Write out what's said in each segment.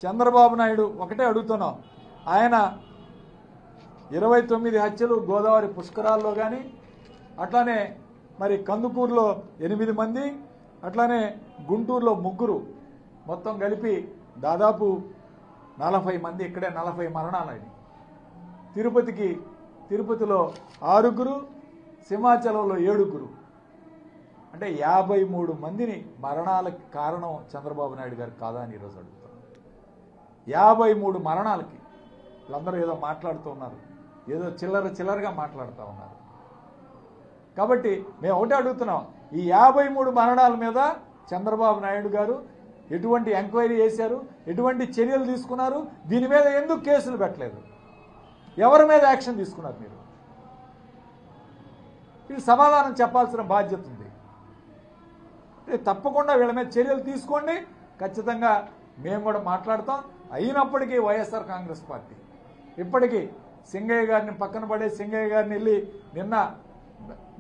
చంద్రబాబు నాయుడు ఒకటే అడుగుతున్నాం. ఆయన 29 హత్యలు గోదావరి పుష్కరాల్లో కానీ, అట్లానే మరి కందుకూరులో 8 మంది, అట్లానే గుంటూరులో 3, మొత్తం కలిపి దాదాపు 40 మంది. ఇక్కడే 40 మరణాలు అయినాయి. తిరుపతిలో 6, సింహాచలంలో 7, అంటే 53 మందిని మరణాలకు కారణం చంద్రబాబు నాయుడు గారు కాదా అని ఈరోజు అడుగుతున్నాం. 53 మరణాలకి వీళ్ళందరూ ఏదో మాట్లాడుతూ ఉన్నారు, ఏదో చిల్లరగా మాట్లాడుతూ ఉన్నారు. కాబట్టి మేము ఒకటే అడుగుతున్నాం, ఈ 53 మరణాల మీద చంద్రబాబు నాయుడు గారు ఎటువంటి ఎంక్వైరీ చేశారు, ఎటువంటి చర్యలు తీసుకున్నారు, దీని మీద ఎందుకు కేసులు పెట్టలేదు, ఎవరి మీద యాక్షన్ తీసుకున్నారు? మీరు ఇది సమాధానం చెప్పాల్సిన బాధ్యత ఉంది. తప్పకుండా వీళ్ళ మీద చర్యలు తీసుకోండి. ఖచ్చితంగా మేము కూడా మాట్లాడతాం. అయినప్పటికీ వైఎస్ఆర్ కాంగ్రెస్ పార్టీ ఇప్పటికీ సింగయ్య గారిని పక్కన పడే సింగయ్య గారిని వెళ్ళి నిన్న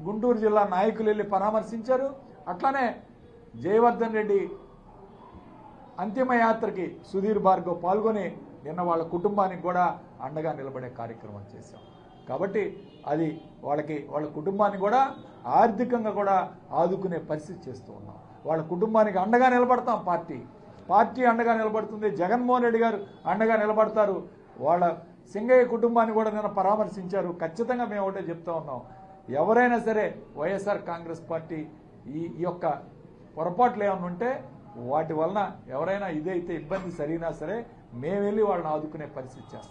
గుంటూరు జిల్లా నాయకులు వెళ్ళి పరామర్శించారు. అట్లానే జయవర్ధన్ రెడ్డి అంతిమయాత్రకి సుధీర్ భార్గవ్ పాల్గొని నిన్న వాళ్ళ కుటుంబానికి కూడా అండగా నిలబడే కార్యక్రమం చేశాం. కాబట్టి అది వాళ్ళ కుటుంబాన్ని కూడా ఆర్థికంగా కూడా ఆదుకునే పరిస్థితి చేస్తూ ఉన్నాం. వాళ్ళ కుటుంబానికి అండగా నిలబడతాం. పార్టీ అండగా నిలబడుతుంది. జగన్మోహన్ రెడ్డి గారు అండగా నిలబడతారు. వాళ్ళ సింగయ్య కుటుంబాన్ని కూడా నిన్న పరామర్శించారు. ఖచ్చితంగా మేము ఒకటే చెప్తా ఉన్నాం, ఎవరైనా సరే వైఎస్ఆర్ కాంగ్రెస్ పార్టీ ఈ యొక్క పొరపాట్లు ఏమైనా ఉంటే వాటి వలన ఎవరైనా ఇదైతే ఇబ్బంది సరైనా సరే మేము వెళ్ళి వాళ్ళని ఆదుకునే పరిస్థితి చేస్తాం.